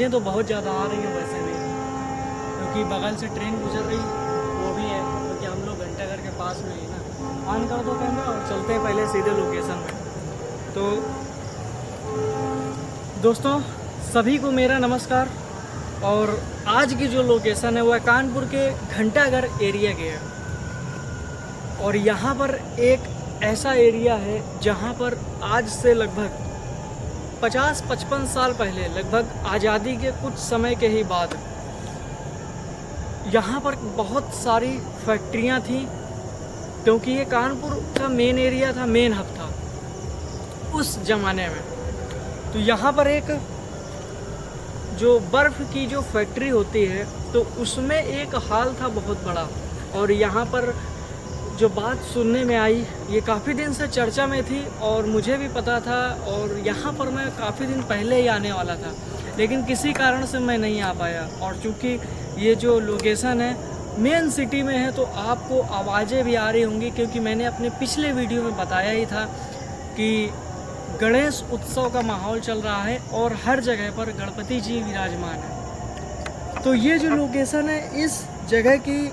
आवाज़ें तो बहुत ज़्यादा आ रही हैं वैसे भी, क्योंकि बगल से ट्रेन गुजर रही वो भी है, क्योंकि हम लोग घंटाघर के पास में ही ना। ऑन कर दो कैमरा और चलते हैं पहले सीधे लोकेशन में। तो दोस्तों सभी को मेरा नमस्कार। और आज की जो लोकेशन है वो है कानपुर के घंटाघर एरिया के है। और यहाँ पर एक ऐसा एरिया है जहाँ पर आज से लगभग 50-55 साल पहले, लगभग आज़ादी के कुछ समय के ही बाद, यहाँ पर बहुत सारी फैक्ट्रियाँ थीं, क्योंकि ये कानपुर का मेन एरिया था, मेन हब था उस ज़माने में। तो यहाँ पर एक जो बर्फ़ की जो फैक्ट्री होती है तो उसमें एक हॉल था बहुत बड़ा। और यहाँ पर जो बात सुनने में आई, ये काफ़ी दिन से चर्चा में थी और मुझे भी पता था, और यहाँ पर मैं काफ़ी दिन पहले ही आने वाला था, लेकिन किसी कारण से मैं नहीं आ पाया। और चूँकि ये जो लोकेशन है मेन सिटी में है तो आपको आवाज़ें भी आ रही होंगी, क्योंकि मैंने अपने पिछले वीडियो में बताया ही था कि गणेश उत्सव का माहौल चल रहा है और हर जगह पर गणपति जी विराजमान है। तो ये जो लोकेशन है, इस जगह की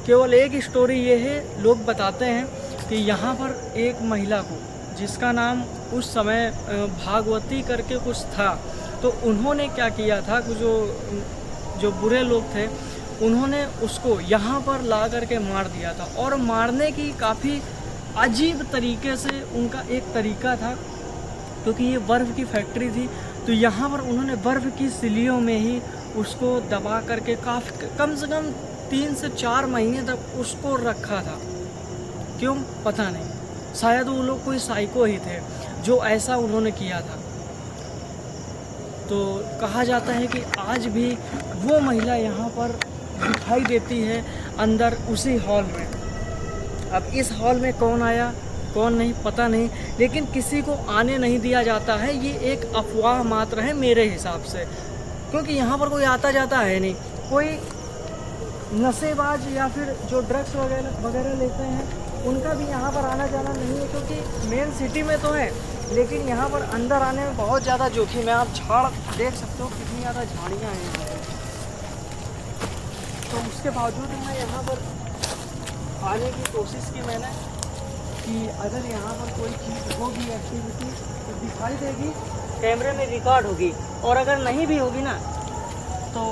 केवल एक स्टोरी ये है, लोग बताते हैं कि यहाँ पर एक महिला को, जिसका नाम उस समय भागवती करके कुछ था, तो उन्होंने क्या किया था, जो बुरे लोग थे उन्होंने उसको यहाँ पर ला करके मार दिया था। और मारने की काफ़ी अजीब तरीके से उनका एक तरीका था, क्योंकि ये बर्फ़ की फैक्ट्री थी। तो यहाँ पर उन्होंने बर्फ़ की सिलियों में ही उसको दबा करके काफ़ी कम से कम 3 से 4 महीने तक उसको रखा था। क्यों पता नहीं, शायद वो लोग कोई साइको ही थे जो ऐसा उन्होंने किया था। तो कहा जाता है कि आज भी वो महिला यहाँ पर दिखाई देती है अंदर उसी हॉल में। अब इस हॉल में कौन आया कौन नहीं पता नहीं, लेकिन किसी को आने नहीं दिया जाता है। ये एक अफवाह मात्र है मेरे हिसाब से, क्योंकि यहाँ पर कोई आता जाता है नहीं। कोई नशेबाज या फिर जो ड्रग्स वगैरह लेते हैं उनका भी यहाँ पर आना जाना नहीं है, क्योंकि मेन सिटी में तो है, लेकिन यहाँ पर अंदर आने में बहुत ज़्यादा जोखिम है। आप झाड़ देख सकते हो कितनी ज़्यादा झाड़ियाँ हैं यहाँ पर। तो उसके बावजूद मैं यहाँ पर आने की कोशिश की मैंने, कि अगर यहाँ पर कोई चीज़ होगी, एक्टिविटी, तो दिखाई देगी, कैमरे में रिकॉर्ड होगी। और अगर नहीं भी होगी ना तो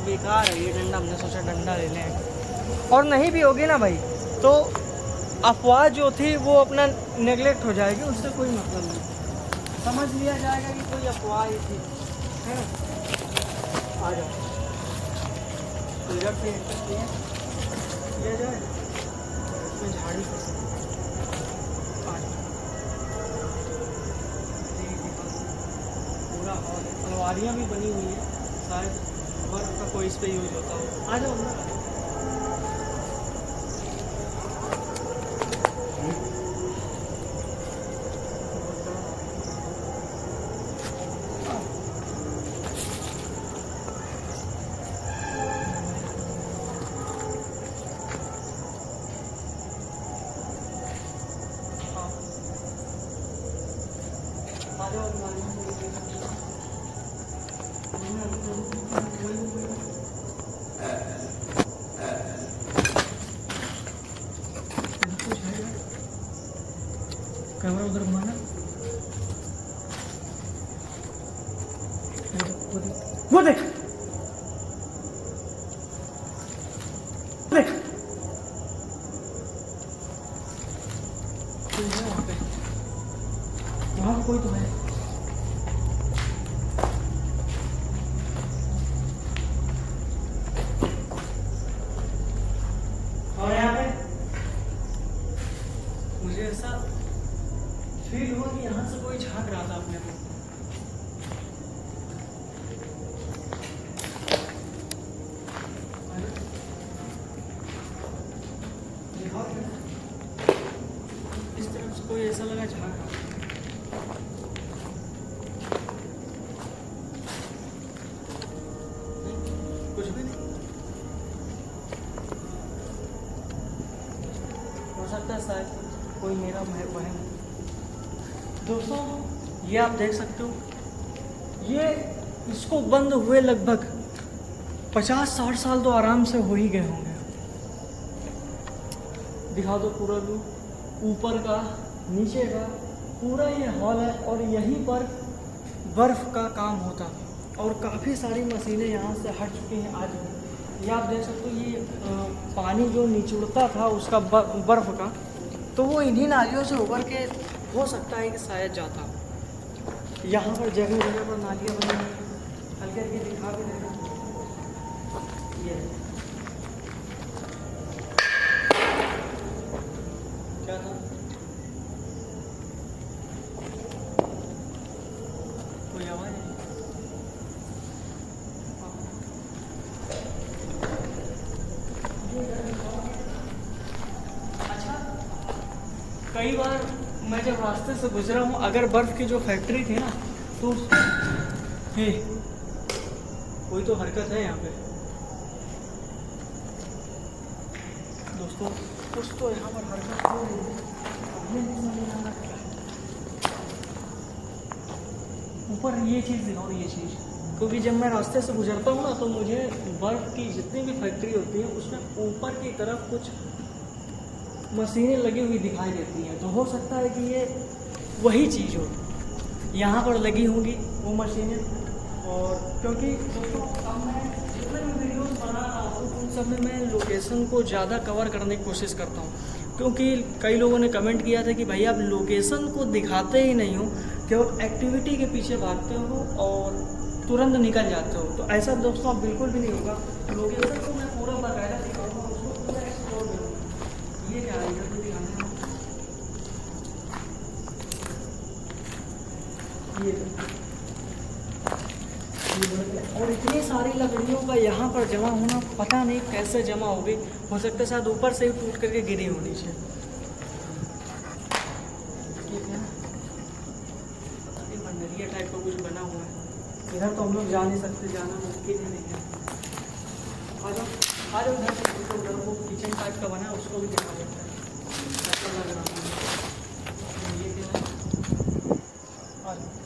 बेकार है ये डंडा, हमने सोचा डंडा ले लें। और नहीं भी होगी ना भाई, तो अफवाह जो थी वो अपना नेगलेक्ट हो जाएगी, उससे कोई मतलब नहीं, समझ लिया जाएगा कि कोई अफवाह ही थी, है ना। आ जाओ, तो इधर से किया जाए, इसमें झाड़ी पूरा हॉल है, अलमारियाँ भी बनी हुई है, शायद बर्फ का कोई इस पे यूज होता हो। आ जाओ ना। कैमरा उधर घुमाना, वो देख देख, वहाँ कोई तो है। और यहाँ पे मुझे ऐसा फील हुआ कि यहाँ से कोई झांक रहा था अपने को। इस तरफ से कोई ऐसा लगा झांक रहा। कुछ भी नहीं, हो सकता है शायद कोई मेरा बहन। दोस्तों ये आप देख सकते हो, ये इसको बंद हुए लगभग 50-60 साल तो आराम से हो ही गए होंगे। दिखा दो पूरा व्यू, ऊपर का, नीचे का, पूरा ये हॉल है और यहीं पर बर्फ़ का काम होता था और काफ़ी सारी मशीनें यहाँ से हट चुकी हैं आज भी। ये आप देख सकते हो, ये पानी जो निचुड़ता था उसका बर्फ़ का, तो वो इन्हीं नालियों से उभर के हो सकता है कि शायद जाता। यहाँ पर जगह जगह पर नालियाँ बनी हुई हैं, हल्के हल्के दिखा भी रहे हैं। ये क्या था, कोई आवाज़ है? अच्छा, कई बार मैं जब रास्ते से गुजरा हूँ, अगर बर्फ़ की जो फैक्ट्री थी ना, तो हे कोई तो हरकत है यहाँ पे दोस्तों, कुछ तो यहाँ पर हरकत हो रही है। ये नहीं समझ आ रहा क्या है। ऊपर ये चीज़ दिखाओ, ये चीज़, क्योंकि जब मैं रास्ते से गुजरता हूँ ना, तो मुझे बर्फ़ की जितनी भी फैक्ट्री होती है उसमें ऊपर की तरफ कुछ मशीनें लगी हुई दिखाई देती हैं। तो हो सकता है कि ये वही चीज़ हो, यहाँ पर लगी होंगी वो मशीनें। और क्योंकि दोस्तों अब मैं जितने भी वीडियोस बना रहा हूँ उन सब में मैं लोकेशन को ज़्यादा कवर करने की कोशिश करता हूँ, क्योंकि कई लोगों ने कमेंट किया था कि भाई आप लोकेशन को दिखाते ही नहीं हो, केवल एक्टिविटी के पीछे भागते हो और तुरंत निकल जाते हो। तो ऐसा दोस्तों अब बिल्कुल भी नहीं होगा। लोकेशन को मैं पूरा बाकायदा दिखाऊँगा, उसको पूरा एक्सप्लोर करूँगा। ये क्या है, इधर भी दिखाना है ये और इतनी सारी लकड़ियों का यहाँ पर जमा होना, पता नहीं कैसे जमा होगी। हो सकता है शायद ऊपर से ही टूट करके गिरी हो नीचे। ये क्या पता नहीं, मंडरिया टाइप का कुछ बना हुआ है। इधर तो हम लोग जा नहीं सकते, जाना मुमकिन ही नहीं है। आ जाओ इधर से, उधर वो किचन टाइप का बना है, उसको भी देखा सकता है, अच्छा लग रहा है। ये क्या है, आ जाओ।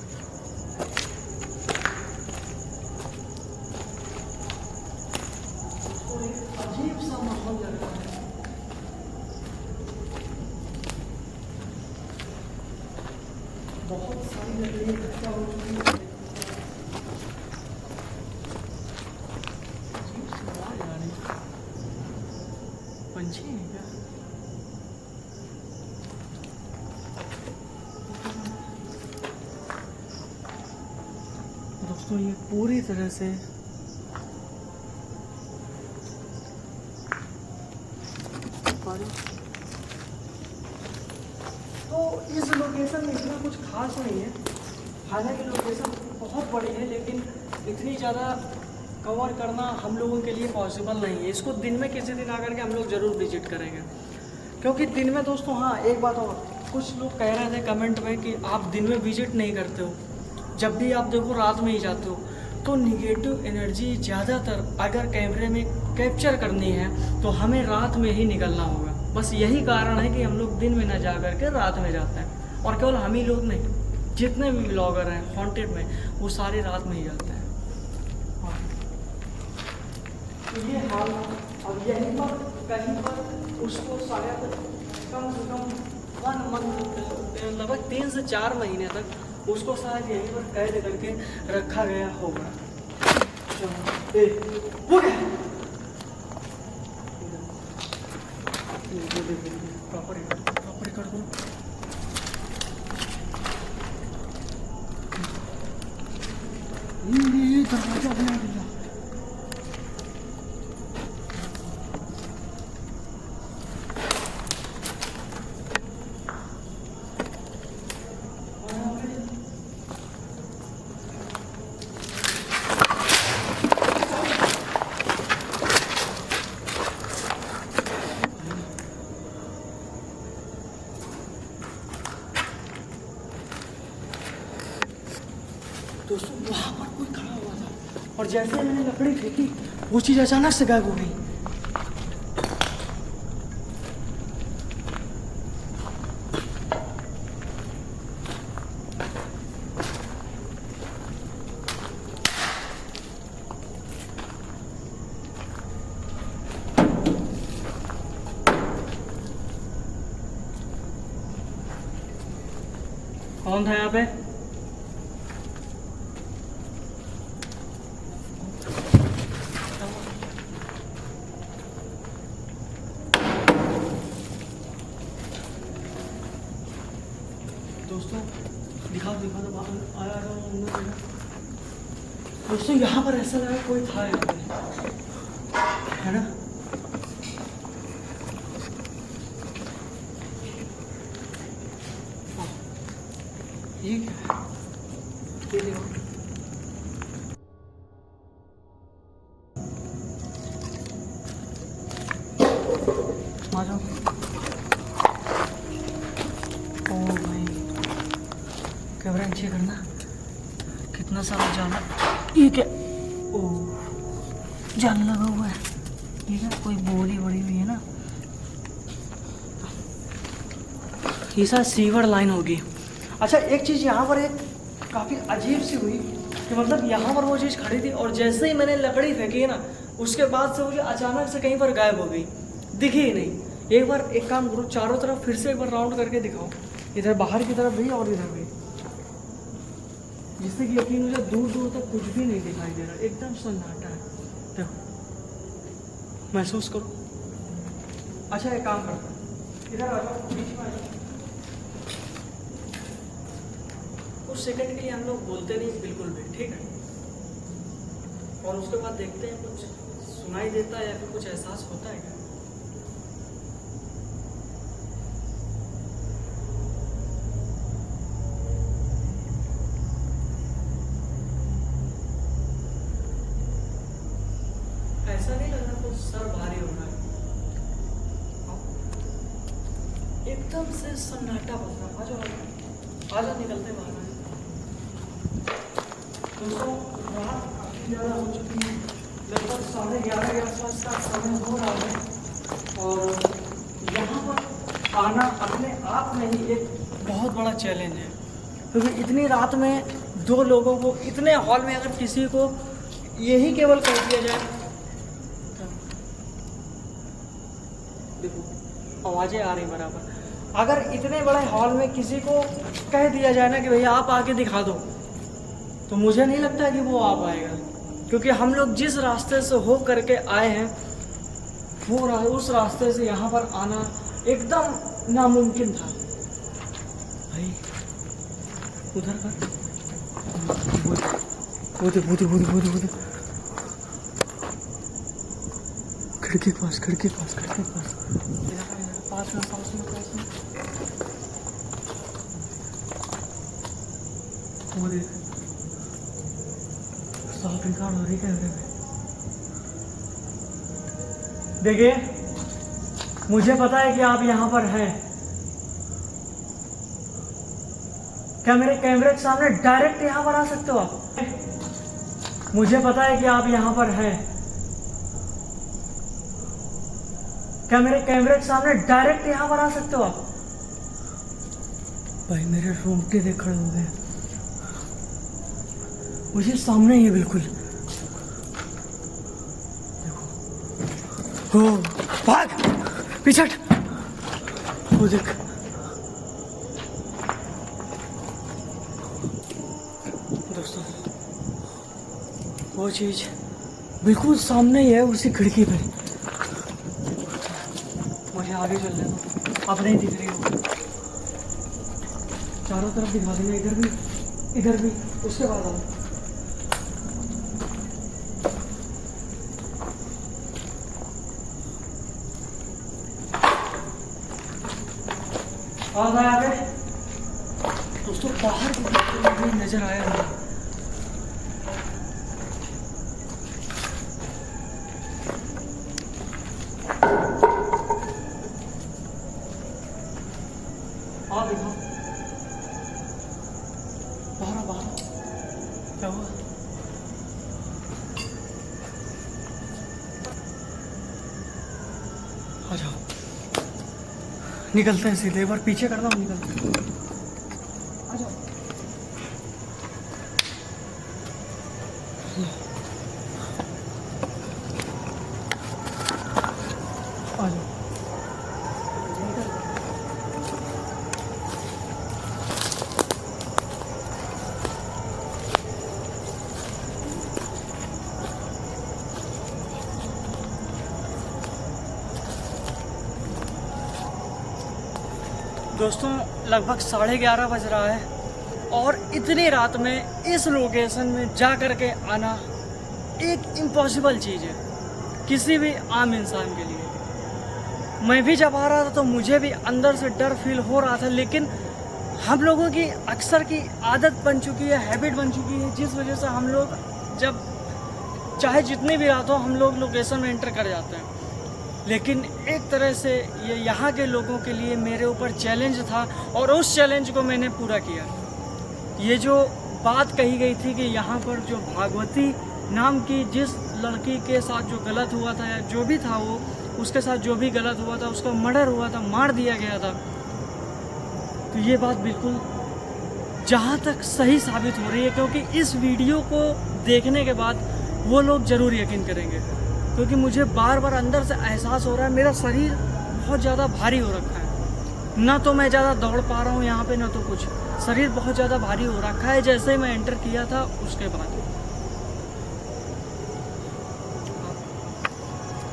अजीब सा माहौल लग रहा है। बहुत सारी लकड़ियाँ इकट्ठा हो चुकी हैं। अजीब सी आवाज़ आ रही है, पंछी है क्या? दोस्तों ये पूरी तरह से तो इस लोकेशन में इतना कुछ खास नहीं है। हालांकि लोकेशन बहुत बड़ी है, लेकिन इतनी ज़्यादा कवर करना हम लोगों के लिए पॉसिबल नहीं है। इसको दिन में किसी दिन आकर के हम लोग ज़रूर विजिट करेंगे, क्योंकि दिन में दोस्तों, हाँ एक बात और, कुछ लोग कह रहे थे कमेंट में कि आप दिन में विजिट नहीं करते हो, जब भी आप देखो रात में ही जाते हो। तो निगेटिव एनर्जी ज़्यादातर अगर कैमरे में कैप्चर करनी है तो हमें रात में ही निकलना होगा। बस यही कारण है कि हम लोग दिन में ना जा करके रात में जाते हैं। और केवल हम ही लोग नहीं, जितने भी ब्लॉगर हैं हॉन्टेड में, वो सारे रात में ही जाते हैं। तो ये हाल, अब यहीं पर कहीं पर उसको शायद कम से कम 1 मंथ, लगभग 3 से 4 महीने तक उसको शायद यहीं पर कैद करके रखा गया होगा। वो क्या है? प्रॉपर कर दो। ये दरवाजा बना दिया। दोस्तों वहाँ पर कोई खड़ा हुआ था और जैसे मैंने लकड़ी फेंकी वो चीज़ अचानक से गायब हो गई। कौन था यहाँ पे? दोस्तों दिखाओ दिखाओ तो बाहर आया अंदर। दोस्तों यहाँ पर ऐसा लगा कोई था यहाँ पे, है ना? ये क्या है? ये देखो, आ जाओ। ओ भाई कैमरा नीचे करना, कितना सारा जाल। ये क्या? ओ जाल लगा हुआ है, ये क्या? कोई बोरी बड़ी हुई है ना, ये शायद सीवर लाइन होगी। अच्छा एक चीज़ यहाँ पर एक काफ़ी अजीब सी हुई कि मतलब यहाँ पर वो चीज़ खड़ी थी और जैसे ही मैंने लकड़ी फेंकी ना उसके बाद से मुझे अचानक से कहीं पर गायब हो गई, दिखी ही नहीं। एक बार एक काम करो, चारों तरफ फिर से एक बार राउंड करके दिखाओ, इधर बाहर की तरफ भी और इधर भी, जिससे कि यकीन मुझे दूर दूर तक कुछ भी नहीं दिखाई दे रहा, एकदम सन्नाटा है। देखो महसूस करो। अच्छा एक काम करता हूँ, इधर आ जाओ, बीच में आ जाओ। कुछ सेकंड के लिए हम लोग बोलते नहीं बिल्कुल भी, ठीक है? और उसके बाद देखते हैं कुछ सुनाई देता है या फिर कुछ एहसास होता है क्या। ऐसा नहीं लग रहा कुछ सर भारी हो रहा है, एकदम से सन्नाटा बन रहा। आ जाओ निकलते बाहर। दोस्तों रात काफ़ी ज़्यादा हो चुकी है, लगभग 11:30 के आसपास का समय हो रहा है और यहाँ पर आना अपने आप में ही एक बहुत बड़ा चैलेंज है, क्योंकि इतनी रात में दो लोगों को इतने हॉल में अगर किसी को यही केवल कह दिया जाए, देखो आवाज़ें आ रही बराबर, अगर इतने बड़े हॉल में किसी को कह दिया जाए ना कि भैया आप आके दिखा दो, तो मुझे नहीं लगता कि वो आ पाएगा, क्योंकि हम लोग जिस रास्ते से हो करके आए हैं वो उस रास्ते से यहाँ पर आना एकदम नामुमकिन था भाई। उधर का वो खिड़की के पास पास में वो देख, साफ रिकॉर्ड हो रही कैमरे में। देखिए मुझे पता है कि आप यहाँ पर हैं, क्या मेरे कैमरे के सामने डायरेक्ट यहाँ पर आ सकते हो आप? मुझे पता है कि आप यहाँ पर हैं, क्या मेरे कैमरे के सामने डायरेक्ट यहाँ पर आ सकते हो आप? भाई मेरे रोंगटे देख खड़े हो गए, मुझे सामने ही है बिल्कुल। देखो हो भाग पीछे हट, वो देख दोस्तों, वो चीज बिल्कुल सामने ही है उसी खिड़की पे। मुझे आगे चल रहा है, अब नहीं दिख रही हो, चारों तरफ दिखा देंगे, इधर भी उसके बाद आओ। आवाज आया आगे दोस्तों, बाहर की तरफ भी नजर आया मुझे। हाँ देखो बाहर क्या हुआ? आ जाओ निकलते हैं सीधे, एक बार पीछे करना हूँ, निकलते हैं। आ जाओ आ जाओ। दोस्तों लगभग 11:30 बज रहा है और इतनी रात में इस लोकेशन में जा कर के आना एक इम्पॉसिबल चीज़ है किसी भी आम इंसान के लिए। मैं भी जब आ रहा था तो मुझे भी अंदर से डर फील हो रहा था, लेकिन हम लोगों की अक्सर की आदत बन चुकी है, हैबिट बन चुकी है, जिस वजह से हम लोग जब चाहे जितनी भी रात हो हम लोग लोकेशन में एंटर कर जाते हैं। लेकिन एक तरह से ये यहाँ के लोगों के लिए मेरे ऊपर चैलेंज था और उस चैलेंज को मैंने पूरा किया। ये जो बात कही गई थी कि यहाँ पर जो भागवती नाम की जिस लड़की के साथ जो गलत हुआ था या जो भी था वो उसके साथ जो भी गलत हुआ था, उसका मर्डर हुआ था, मार दिया गया था, तो ये बात बिल्कुल जहाँ तक सही साबित हो रही है, क्योंकि इस वीडियो को देखने के बाद वो लोग ज़रूर यकीन करेंगे। क्योंकि मुझे बार बार अंदर से एहसास हो रहा है मेरा शरीर बहुत ज़्यादा भारी हो रखा है, ना तो मैं ज़्यादा दौड़ पा रहा हूँ यहाँ पे ना तो कुछ, शरीर बहुत ज़्यादा भारी हो रखा है जैसे ही मैं एंटर किया था उसके बाद।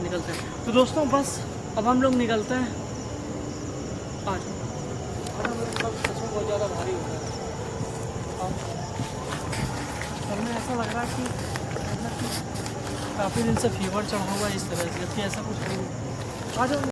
निकलते हैं तो दोस्तों, बस अब हम लोग निकलते हैं। आज सच में बहुत ज़्यादा भारी हो रहा है और मैं ऐसा लग रहा है कि काफ़ी दिन से फीवर चढ़ा हुआ है इस तरह से, जबकि ऐसा कुछ नहीं। आ जाओ।